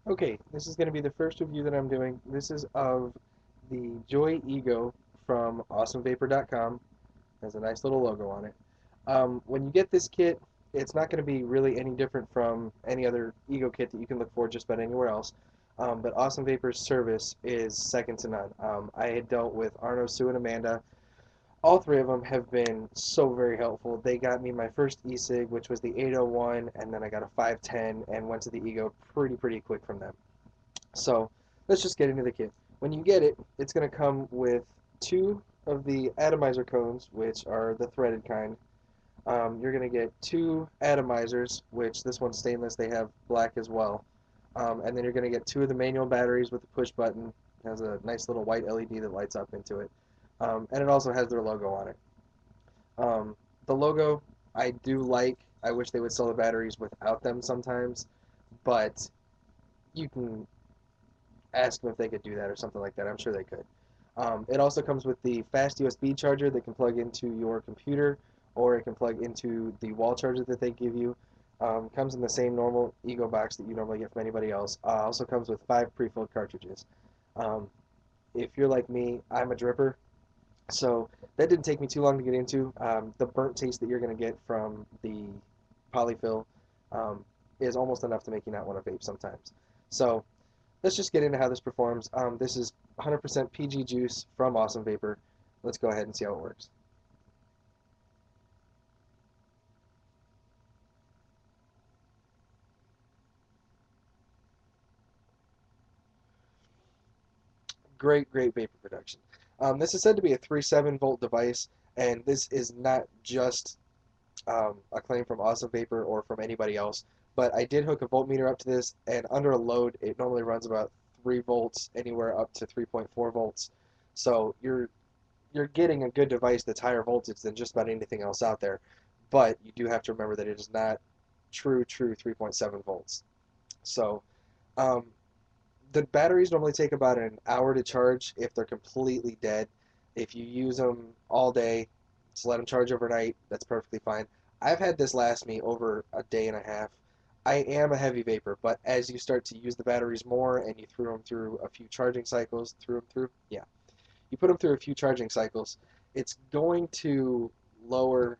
Okay, this is going to be the first review that I'm doing. This is of the Joy eGo from AwesomeVapor.com. Has a nice little logo on it. When you get this kit, it's not going to be really any different from any other eGo kit that you can look for just about anywhere else. But Awesome Vapor's service is second to none. I had dealt with Arno, Sue, and Amanda. All three of them have been so very helpful. They got me my first e-cig, which was the 801, and then I got a 510 and went to the eGo pretty quick from them. So let's just get into the kit. When you get it, it's going to come with two of the atomizer cones, which are the threaded kind. You're going to get two atomizers, which this one's stainless. They have black as well. And then you're going to get two of the manual batteries with the push button. It has a nice little white LED that lights up into it. And it also has their logo on it. The logo, I do like. I wish they would sell the batteries without them sometimes, but you can ask them if they could do that or something like that. I'm sure they could. It also comes with the fast USB charger that can plug into your computer, or it can plug into the wall charger that they give you. Comes in the same normal eGo box that you normally get from anybody else. Also comes with 5 pre-filled cartridges. Um, if you're like me, I'm a dripper, so that didn't take me too long to get into. The burnt taste that you're going to get from the polyfill um, is almost enough to make you not want to vape sometimes. So let's just get into how this performs. This is 100% PG juice from Awesome Vapor. Let's go ahead and see how it works. Great vapor production. This is said to be a 3.7 volt device, and this is not just a claim from Awesome Vapor or from anybody else, but I did hook a voltmeter up to this, and under a load, it normally runs about 3 volts, anywhere up to 3.4 volts. So you're getting a good device that's higher voltage than just about anything else out there, but you do have to remember that it is not true 3.7 volts. So um, the batteries normally take about an hour to charge if they're completely dead. If you use them all day, just let them charge overnight, that's perfectly fine. I've had this last me over a day and a half. I am a heavy vapor, but as you start to use the batteries more and you threw them through a few charging cycles, yeah, you put them through a few charging cycles, it's going to lower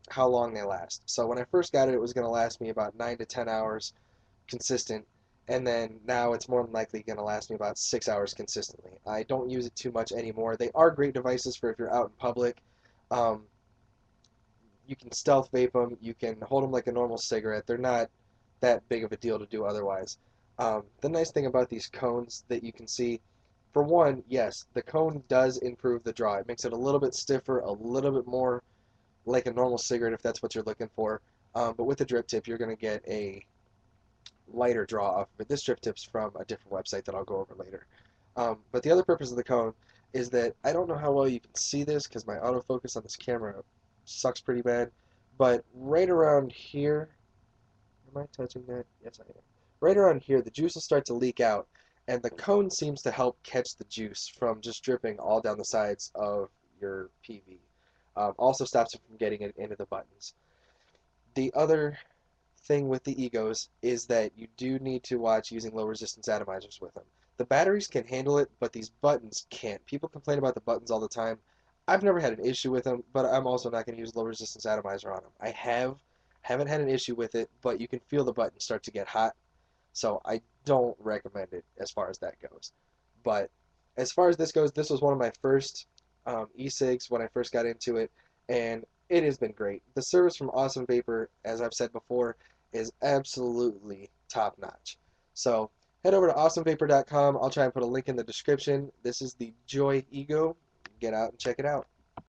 how long they last. So when I first got it, it was going to last me about 9 to 10 hours consistent, and then now it's more than likely going to last me about 6 hours consistently. I don't use it too much anymore. They are great devices for if you're out in public. Um, you can stealth vape them. You can hold them like a normal cigarette. They're not that big of a deal to do otherwise. The nice thing about these cones that you can see, for one, yes, the cone does improve the draw. It makes it a little bit stiffer, a little bit more like a normal cigarette if that's what you're looking for. But with the drip tip, you're going to get a lighter draw off of it. This drip tip's from a different website that I'll go over later. But the other purpose of the cone is that I don't know how well you can see this because my autofocus on this camera sucks pretty bad. But right around here, am I touching that? Yes, I am. Right around here, the juice will start to leak out, and the cone seems to help catch the juice from just dripping all down the sides of your PV. Also stops it from getting it into the buttons. The other thing with the eGos is that you do need to watch using low resistance atomizers with them. The batteries can handle it, but these buttons can't. People complain about the buttons all the time. I've never had an issue with them, but I'm also not going to use low resistance atomizer on them. Haven't had an issue with it, but you can feel the buttons start to get hot, so I don't recommend it as far as that goes. But as far as this goes, this was one of my first e-cigs when I first got into it, and it has been great. The service from Awesome Vapor, as I've said before, is absolutely top notch. So head over to awesomevapor.com. I'll try and put a link in the description. This is the Joy eGo. Get out and check it out.